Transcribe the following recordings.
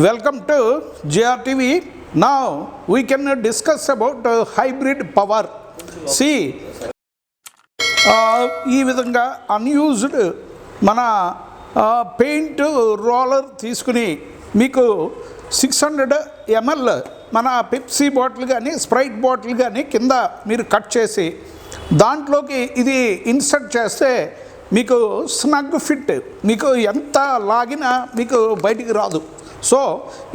Welcome to JRTV. Now we can discuss about hybrid power. See, ఈ విధంగా unused మన paint roller తీసుకుని మీకు 600 ml మన పెప్సీ బాటిల్ కానీ స్ప్రైట్ బాటిల్ కానీ కింద మీరు కట్ చేసి దాంట్లోకి ఇది ఇన్సర్ట్ చేస్తే మీకు స్నగ్ ఫిట్, మీకు ఎంత లాగినా మీకు బయటికి రాదు. సో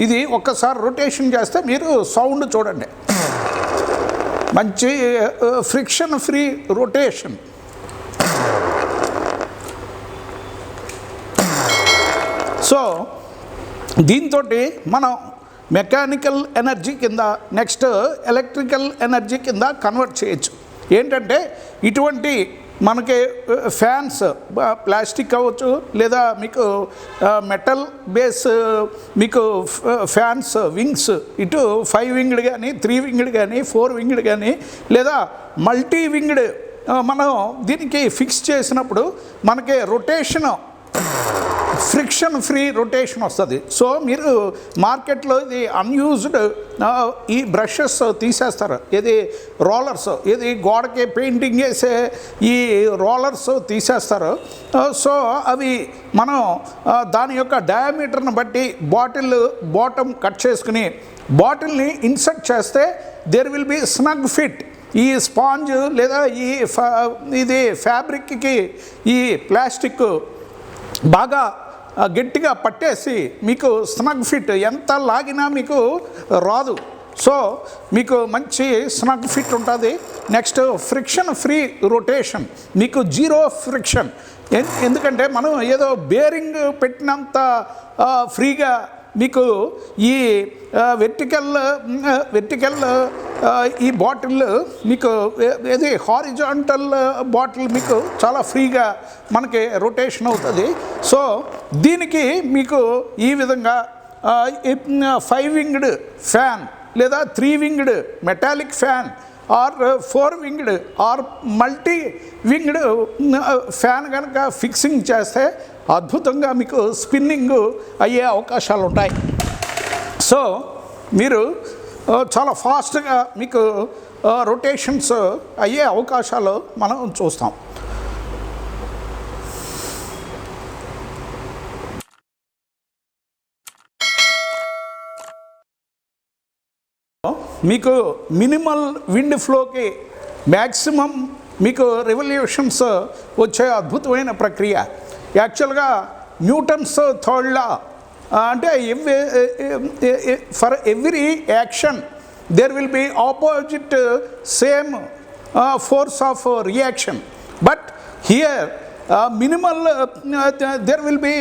ఇది ఒక్కసారి రొటేషన్ చేస్తే మీరు సౌండ్ చూడండి, మంచి ఫ్రిక్షన్ ఫ్రీ రొటేషన్. సో దీంతో మనం మెకానికల్ ఎనర్జీ కింద నెక్స్ట్ ఎలక్ట్రికల్ ఎనర్జీ కింద కన్వర్ట్ చేయొచ్చు. ఏంటంటే ఇటువంటి మనకి ఫ్యాన్స్ ప్లాస్టిక్ అవ్వచ్చు, లేదా మీకు మెటల్ బేస్ మీకు ఫ్యాన్స్ వింగ్స్, ఇటు 5 winged కానీ 3 winged కానీ 4 winged కానీ లేదా మల్టీ వింగ్డ్ మనం దీనికి ఫిక్స్ చేసినప్పుడు మనకి రొటేషన్ ఫ్రిక్షన్ ఫ్రీ రొటేషన్ వస్తుంది. సో మీరు మార్కెట్లో ఇది అన్యూజ్డ్ ఈ బ్రషెస్ తీసేస్తారు, ఇది రోలర్స్, ఇది గోడకి పెయింటింగ్ వేసే ఈ రోలర్స్ తీసేస్తారు. సో అవి మనం దాని యొక్క డయామీటర్ని బట్టి బాటిల్ బాటమ్ కట్ చేసుకుని బాటిల్ని ఇన్సర్ట్ చేస్తే there will be snug fit. ఈ స్పాంజ్ లేదా ఇది ఫ్యాబ్రిక్కి ఈ ప్లాస్టిక్ బాగా గట్టిగా పట్టేసి మీకు స్నగ్ ఫిట్, ఎంత లాగినా మీకు రాదు. సో మీకు మంచి స్నగ్ ఫిట్ ఉంటుంది. నెక్స్ట్ ఫ్రిక్షన్ ఫ్రీ రొటేషన్, మీకు జీరో ఫ్రిక్షన్. ఎందుకంటే మనం ఏదో బేరింగ్ పెట్టినంత ఫ్రీగా మీకు ఈ వెర్టికల్ ఈ బాటిల్ మీకు ఇది హారిజాంటల్ బాటిల్ మీకు చాలా ఫ్రీగా మనకి రొటేషన్ అవుతుంది. సో దీనికి మీకు ఈ విధంగా 5 winged ఫ్యాన్ లేదా 3 winged metallic fan or 4 winged or multi winged fan కనుక ఫిక్సింగ్ చేస్తే అద్భుతంగా మీకు స్పిన్నింగ్ అయ్యే అవకాశాలు ఉంటాయి. సో మీరు చాలా ఫాస్ట్గా మీకు రొటేషన్స్ అయ్యే అవకాశాలు మనం చూస్తాం. మీకు మినిమల్ విండ్ ఫ్లోకి మ్యాక్సిమం మీకు రెవల్యూషన్స్ వచ్చే అద్భుతమైన ప్రక్రియ. యాక్చువల్గా న్యూటన్స్ థర్డ్ లా అంటే for every action there will be opposite same force of reaction. But here minimal there will be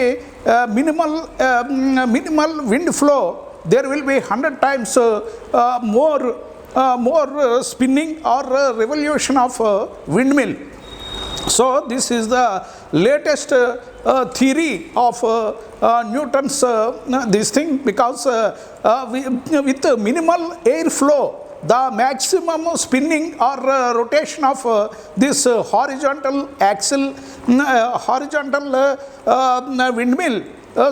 minimal wind flow, there will be 100 times more spinning or revolution of windmill. So this is the latest theory of Newton's this thing, because with minimal air flow the maximum spinning or rotation of this horizontal axle horizontal windmill,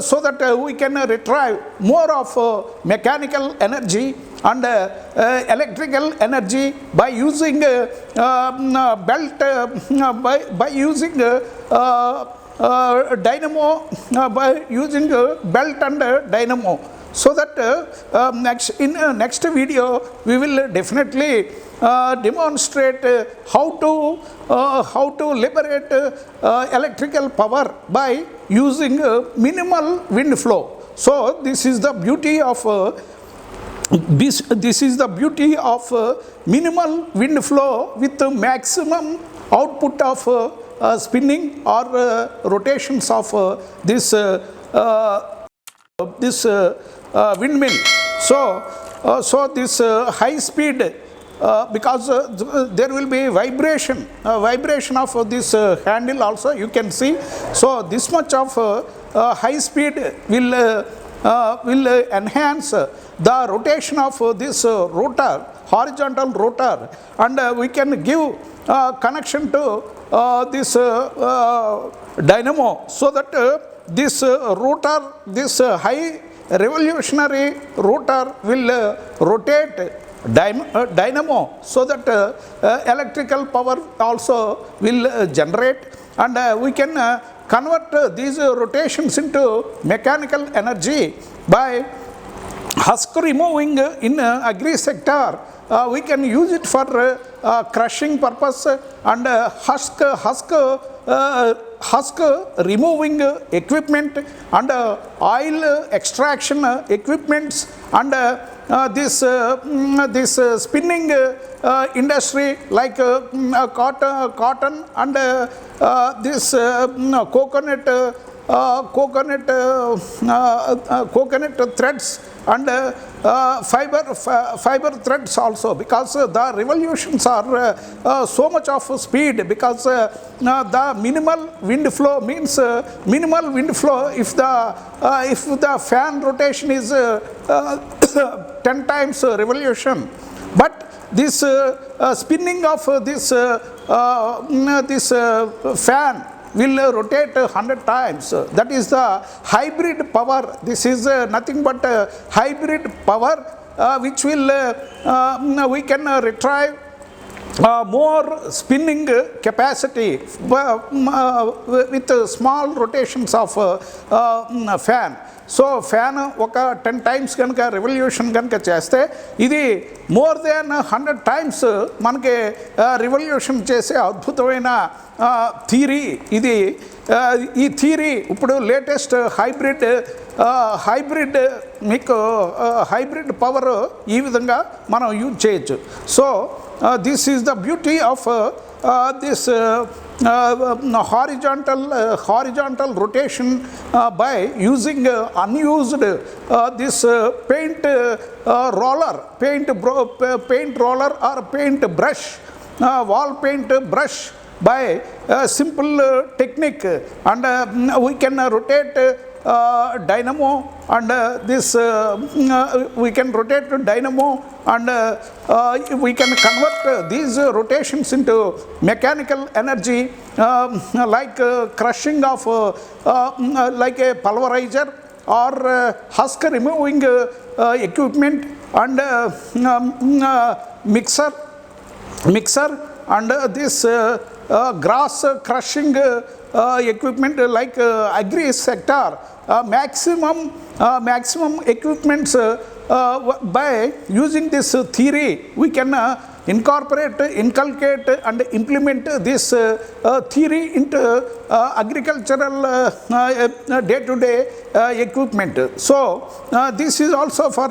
so that we can retrieve more of mechanical energy and electrical energy by using belt by using dynamo, by using belt and dynamo. So that next video we will definitely demonstrate how to liberate electrical power by using minimal wind flow. So this is the beauty of this is the beauty of minimal wind flow with maximum output of spinning or rotations of this windmill. So this high speed, because there will be vibration of this handle also, you can see. So this much of high speed will enhance the rotation of this rotor, horizontal rotor, and we can give connection to this dynamo, so that this rotor, this high revolutionary rotor will rotate dynamo, so that electrical power also will generate, and we can convert these rotations into mechanical energy by husk removing in agri sector. We can use it for crushing purpose, and husk removing equipment, and oil extraction equipments, and this spinning industry like cotton, and this coconut threads, and fiber threads also, because the revolutions are so much of speed, because the minimal wind flow means minimal wind flow if the fan rotation is 10 times revolution, but this spinning of this fan will rotate 100 times. That is the hybrid power. This is nothing but hybrid power, which will we can retrieve more spinning capacity with small rotations of fan. So fan ఒక 10 times కనుక revolution కనుక చేస్తే ఇది more than 100 times మనకి revolution చేసే అద్భుతమైన theory ఇది. ఈ థియరీ ఇప్పుడు లేటెస్ట్ హైబ్రిడ్ మీకు హైబ్రిడ్ పవర్ ఈ విధంగా మనం యూజ్ చేయొచ్చు. So this is the beauty of this horizontal rotation by using unused this paint roller or paint brush, wall paint brush, by simple technique, and we can rotate dynamo, and this we can rotate dynamo, and we can convert these rotations into mechanical energy, like crushing of like a pulverizer, or husk removing equipment, and mixer, and this grass crushing equipment like agri sector. Maximum equipments, by using this theory we can inculcate and implement this theory into agricultural day-to-day equipment. So this is also for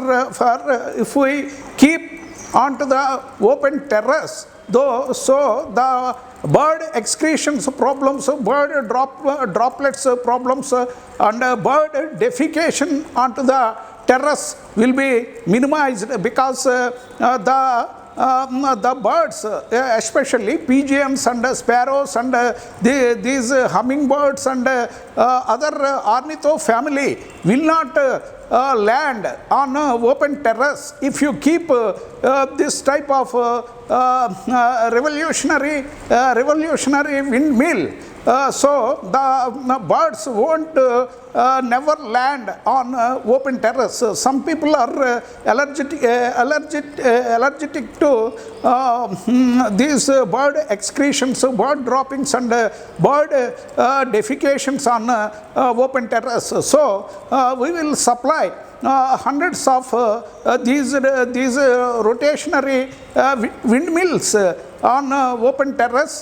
if we keep onto the open terrace, though, so the bird excretions problems, bird droplets problems, and bird defecation onto the terrace will be minimized, because the birds, especially pigeons and sparrows, and these hummingbirds and other ornitho family will not land on open terrace if you keep this type of revolutionary windmill. So the birds won't never land on open terrace. Some people are allergic to these bird excretions, bird droppings, and bird defecations on open terrace. So we will supply hundreds of these rotationary windmills on open terrace,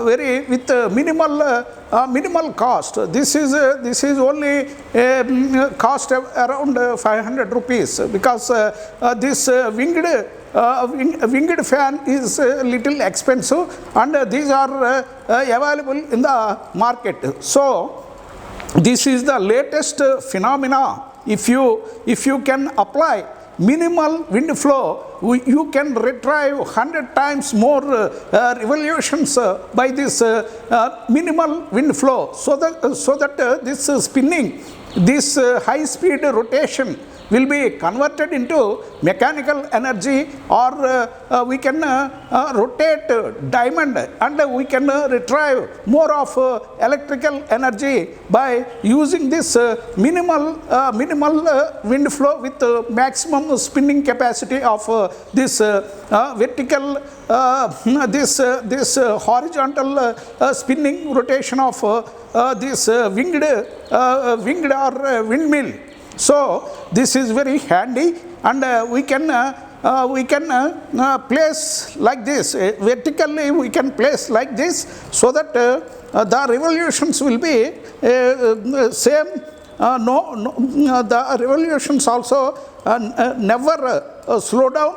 very with minimal cost. This is only cost around 500 rupees, because this winged fan is little expensive, and these are available in the market. So this is the latest phenomena. If you can apply minimal wind flow, you can retrieve 100 times more revolutions by this minimal wind flow, so that this spinning, this high speed rotation will be converted into mechanical energy, or we can rotate diamond and we can retrieve more of electrical energy by using this minimal wind flow with maximum spinning capacity of this vertical this horizontal spinning rotation of this winged or windmill. So this is very handy, and we can place like this vertically, we can place like this, so that the revolutions will be same. The revolutions also never slow down,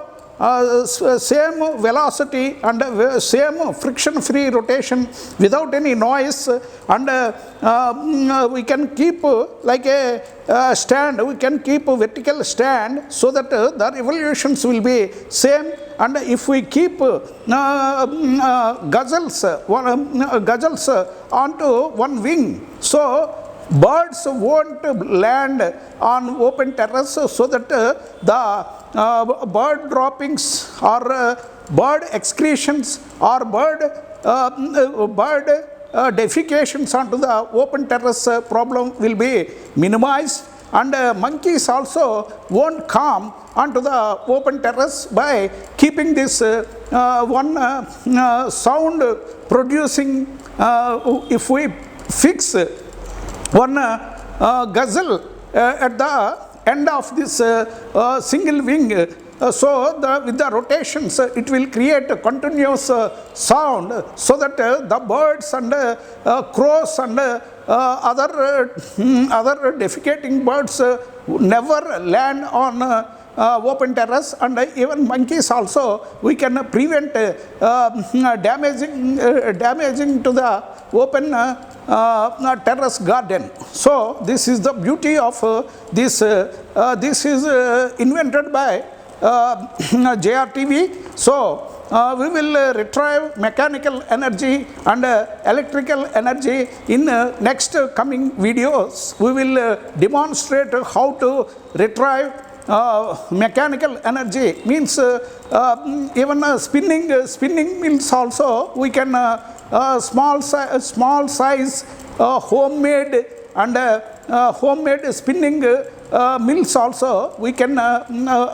same velocity and same friction free rotation without any noise, and we can keep like a stand, we can keep a vertical stand, so that the revolutions will be same. And if we keep guzzles onto one wing, so birds won't land on open terrace, so that the bird droppings or bird excretions or bird defecations onto the open terrace problem will be minimized. And monkeys also won't come onto the open terrace by keeping this one sound producing. If we fix one guzzle at the end of this single wing, so with the rotations it will create a continuous sound, so that the birds and crows and other defecating birds never land on open terrace. And even monkeys also we can prevent damaging to the open terrace garden. So this is the beauty of this. This is invented by JRTV. So we will retrieve mechanical energy and electrical energy. In next coming videos, we will demonstrate how to retrieve mechanical energy. Means even spinning mills also we can small size homemade and homemade spinning mills also we can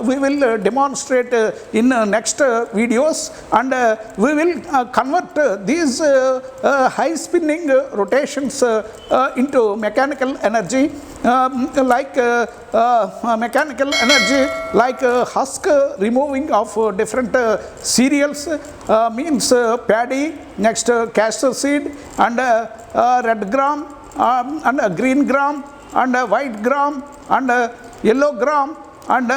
we will demonstrate in next videos. And we will convert these high spinning rotations into mechanical energy, like mechanical energy like husk removing of different cereals, means paddy, next castor seed, and red gram, and green gram, and white gram, and yellow gram, and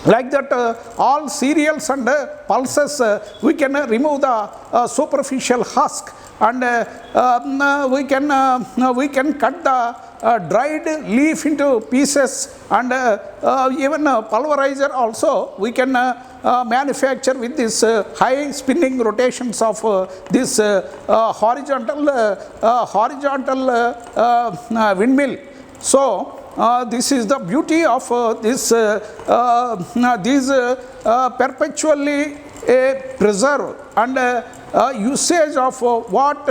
like that all cereals and pulses we can remove the superficial husk, and we can cut the dried leaf into pieces, and even pulverizer also we can manufacture with this high spinning rotations of this horizontal windmill. So this is the beauty of these perpetually preserve and usage of what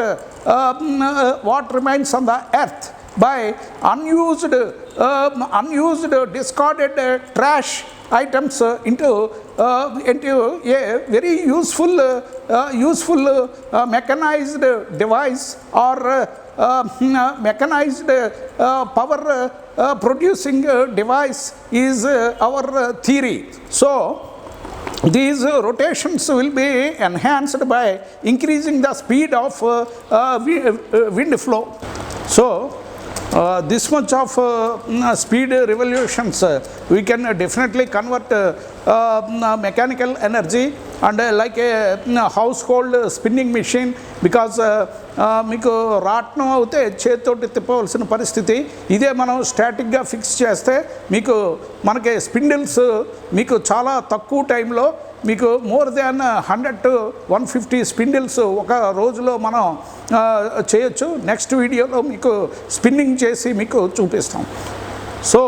remains on the earth by unused discarded trash items into a very useful mechanized device, or mechanized power producing device is our theory. So these rotations will be enhanced by increasing the speed of wind flow. So this much of speed revolutions we can definitely convert mechanical energy, and like a household spinning machine, because మీకు రాట్నం అయితే చేతితోటి తిప్పవలసిన పరిస్థితి. ఇదే మనం స్టాటిక్గా fix చేస్తే మనకి spindles మీకు చాలా తక్కువ టైంలో మీకు మోర్ దాన్ 100 to 150 స్పిండిల్స్ ఒక రోజులో మనం చేయొచ్చు. నెక్స్ట్ వీడియోలో మీకు స్పిన్నింగ్ చేసి మీకు చూపిస్తాం. సో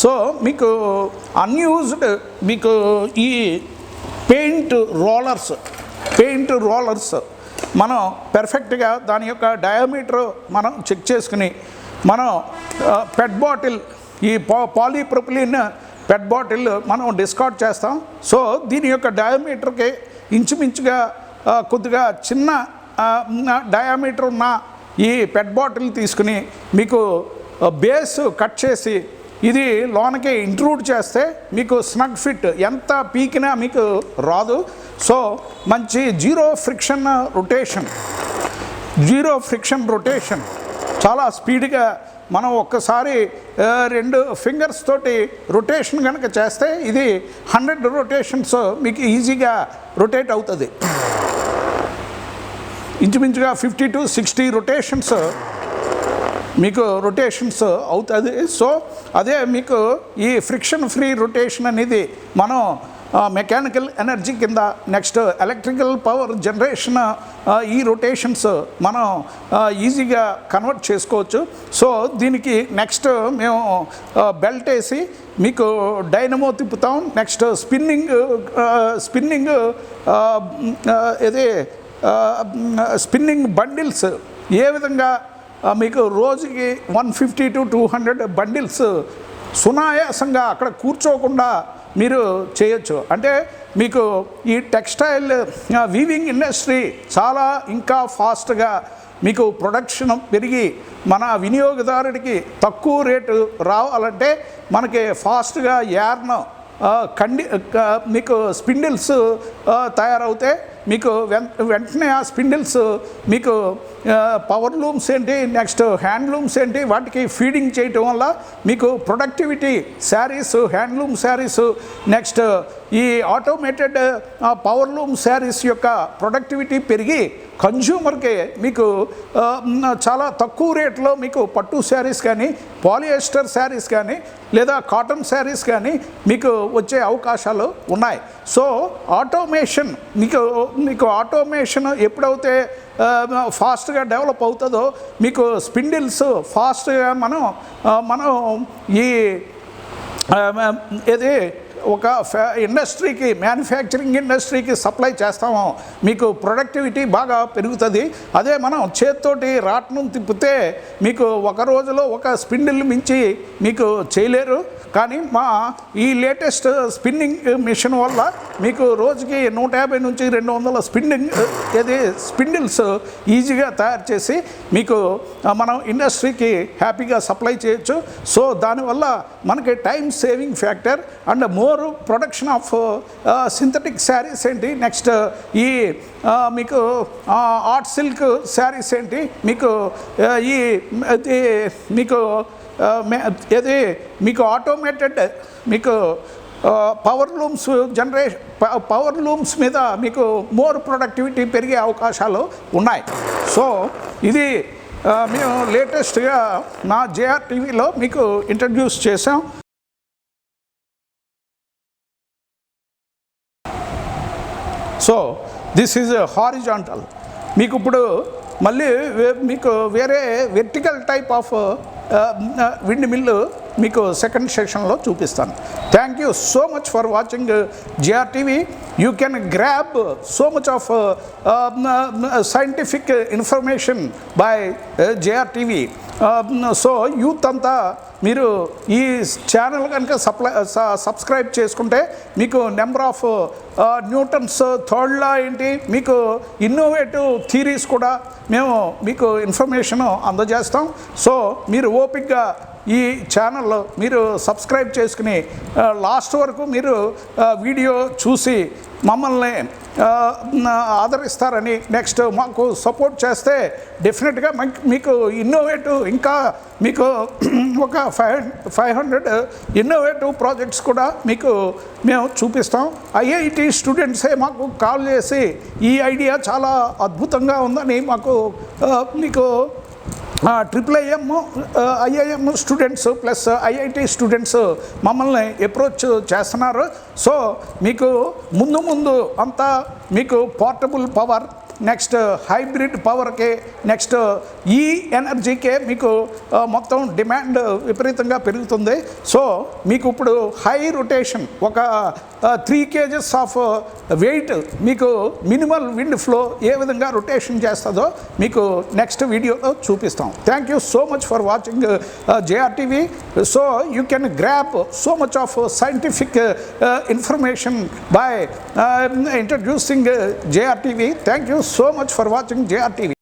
సో మీకు అన్యూజ్డ్ మీకు ఈ పెయింట్ రోలర్స్ మనం పెర్ఫెక్ట్గా దాని యొక్క డయామీటర్ మనం చెక్ చేసుకుని మనం పెట్ బాటిల్ ఈ పాలీప్రొపిలిన్ పెట్ బాటిల్ మనం డిస్కార్డ్ చేస్తాం. సో దీని యొక్క డయామీటర్కి ఇంచుమించుగా కొద్దిగా చిన్న డయామీటర్ ఉన్న ఈ పెట్ బాటిల్ తీసుకుని మీకు బేస్ కట్ చేసి ఇది లోనకి ఇంట్రూడ్ చేస్తే మీకు స్నగ్ ఫిట్ ఎంత పీకినా మీకు రాదు. సో మంచి జీరో ఫ్రిక్షన్ రొటేషన్ చాలా స్పీడ్గా మనం ఒక్కసారి 2 ఫింగర్స్ తోటి రొటేషన్ కనుక చేస్తే ఇది 100 రొటేషన్స్ మీకు ఈజీగా రొటేట్ అవుతుంది. ఇంచుమించుగా 50 to 60 రొటేషన్స్ మీకు అవుతుంది. సో అదే మీకు ఈ ఫ్రిక్షన్ ఫ్రీ రొటేషన్ అనేది మనం మెకానికల్ ఎనర్జీ కింద నెక్స్ట్ ఎలక్ట్రికల్ పవర్ జనరేషన్ ఈ రొటేషన్స్ మనం ఈజీగా కన్వర్ట్ చేసుకోవచ్చు. సో దీనికి నెక్స్ట్ మేము బెల్ట్ వేసి మీకు డైనమో తిప్పుతాం. నెక్స్ట్ స్పిన్నింగ్ బండిల్స్ ఏ విధంగా మీకు రోజుకి 150 to 200 బండిల్స్ సునాయాసంగా అక్కడ కూర్చోకుండా మీరు చేయొచ్చు. అంటే మీకు ఈ టెక్స్టైల్ వీవింగ్ ఇండస్ట్రీ చాలా ఇంకా ఫాస్ట్గా మీకు ప్రొడక్షన్ పెరిగి మన వినియోగదారుడికి తక్కువ రేటు రావాలంటే మనకి ఫాస్ట్గా యార్న్ మీకు స్పిన్డిల్స్ తయారవుతే మీకు వెంటనే ఆ స్పిన్డిల్స్ మీకు పవర్ లూమ్స్ ఏంటి నెక్స్ట్ హ్యాండ్లూమ్స్ ఏంటి వాటికి ఫీడింగ్ చేయటం వల్ల మీకు ప్రొడక్టివిటీ హ్యాండ్లూమ్ శారీస్ నెక్స్ట్ ఈ ఆటోమేటెడ్ పవర్ లూమ్ శారీస్ యొక్క ప్రొడక్టివిటీ పెరిగి కన్జ్యూమర్కి మీకు చాలా తక్కువ రేట్లో మీకు పట్టు శారీస్ కానీ పాలియస్టర్ శారీస్ కానీ లేదా కాటన్ శారీస్ కానీ మీకు వచ్చే అవకాశాలు ఉన్నాయి. సో ఆటోమేషన్ మీకు ఆటోమేషన్ ఎప్పుడైతే ఫాస్ట్గా డెవలప్ అవుతుందో మీకు స్పిన్డిల్స్ ఫాస్ట్గా మనం ఈ ఒక ఇండస్ట్రీకి మ్యానుఫ్యాక్చరింగ్ ఇండస్ట్రీకి సప్లై చేస్తామో మీకు ప్రొడక్టివిటీ బాగా పెరుగుతుంది. అదే మనం చేత్తోటి రాట్నం తిప్పితే మీకు ఒక రోజులో ఒక స్పిన్డిల్ మించి మీకు చేయలేరు. కానీ ఈ లేటెస్ట్ స్పిన్నింగ్ మిషన్ వల్ల మీకు రోజుకి 150 నుంచి 200 స్పిన్డిల్స్ ఈజీగా తయారు చేసి మీకు మనం ఇండస్ట్రీకి హ్యాపీగా సప్లై చేయొచ్చు. సో దానివల్ల మనకి time saving factor and more production of synthetic saris ఏంటి నెక్స్ట్ ఈ మీకు ఆర్ట్ సిల్క్ శారీస్ ఏంటి మీకు మీకు ఆటోమేటెడ్ మీకు పవర్ లూమ్స్ మీద మీకు మోర్ ప్రొడక్టివిటీ పెరిగే అవకాశాలు ఉన్నాయి. సో ఇది మేము లేటెస్ట్గా నా JR టీవీలో మీకు ఇంట్రడ్యూస్ చేసాం. So this is horizontal. మీకు ఇప్పుడు మళ్ళీ మీకు వేరే vertical type of wind mill మీకు సెకండ్ సెక్షన్లో చూపిస్తాను. Thank you so much for watching JR TV. You can grab so much of scientific information by JR TV. So youth అంతా మీరు ఈ ఛానల్ కనుక సబ్స్క్రైబ్ చేసుకుంటే మీకు number of Newton's third law ఏంటి మీకు ఇన్నోవేటివ్ థీరీస్ కూడా మేము మీకు ఇన్ఫర్మేషన్ అందజేస్తాం. సో మీరు ఓపిక్గా ఈ ఛానల్ మీరు సబ్స్క్రైబ్ చేసుకుని లాస్ట్ వరకు మీరు వీడియో చూసి మమ్మల్ని ఆదరిస్తారని నెక్స్ట్ మాకు సపోర్ట్ చేస్తే డెఫినెట్గా మీకు ఇన్నోవేటివ్ ఇంకా మీకు ఒక 500 ఇన్నోవేటివ్ ప్రాజెక్ట్స్ కూడా మీకు మేము చూపిస్తాం. IIT స్టూడెంట్సే మాకు కాల్ చేసి ఈ ఐడియా చాలా అద్భుతంగా ఉందని మీకు IIM students plus IIT students మమ్మల్ని అప్రోచ్ చేస్తున్నారు. సో మీకు ముందు అంతా మీకు పోర్టబుల్ పవర్ నెక్స్ట్ హైబ్రిడ్ పవర్కి, నెక్స్ట్ ఈ ఎనర్జీకే మీకు మొత్తం డిమాండ్ విపరీతంగా పెరుగుతుంది. సో మీకు ఇప్పుడు హై రొటేషన్ ఒక 3 kgs ఆఫ్ వెయిట్ మీకు మినిమల్ విండ్ ఫ్లో ఏ విధంగా రొటేషన్ చేస్తుందో మీకు నెక్స్ట్ వీడియోలో చూపిస్తాం. Thank you so much for watching JRTV. So you can grab so much of scientific information by introducing JRTV. Thank you so much for watching JRTV.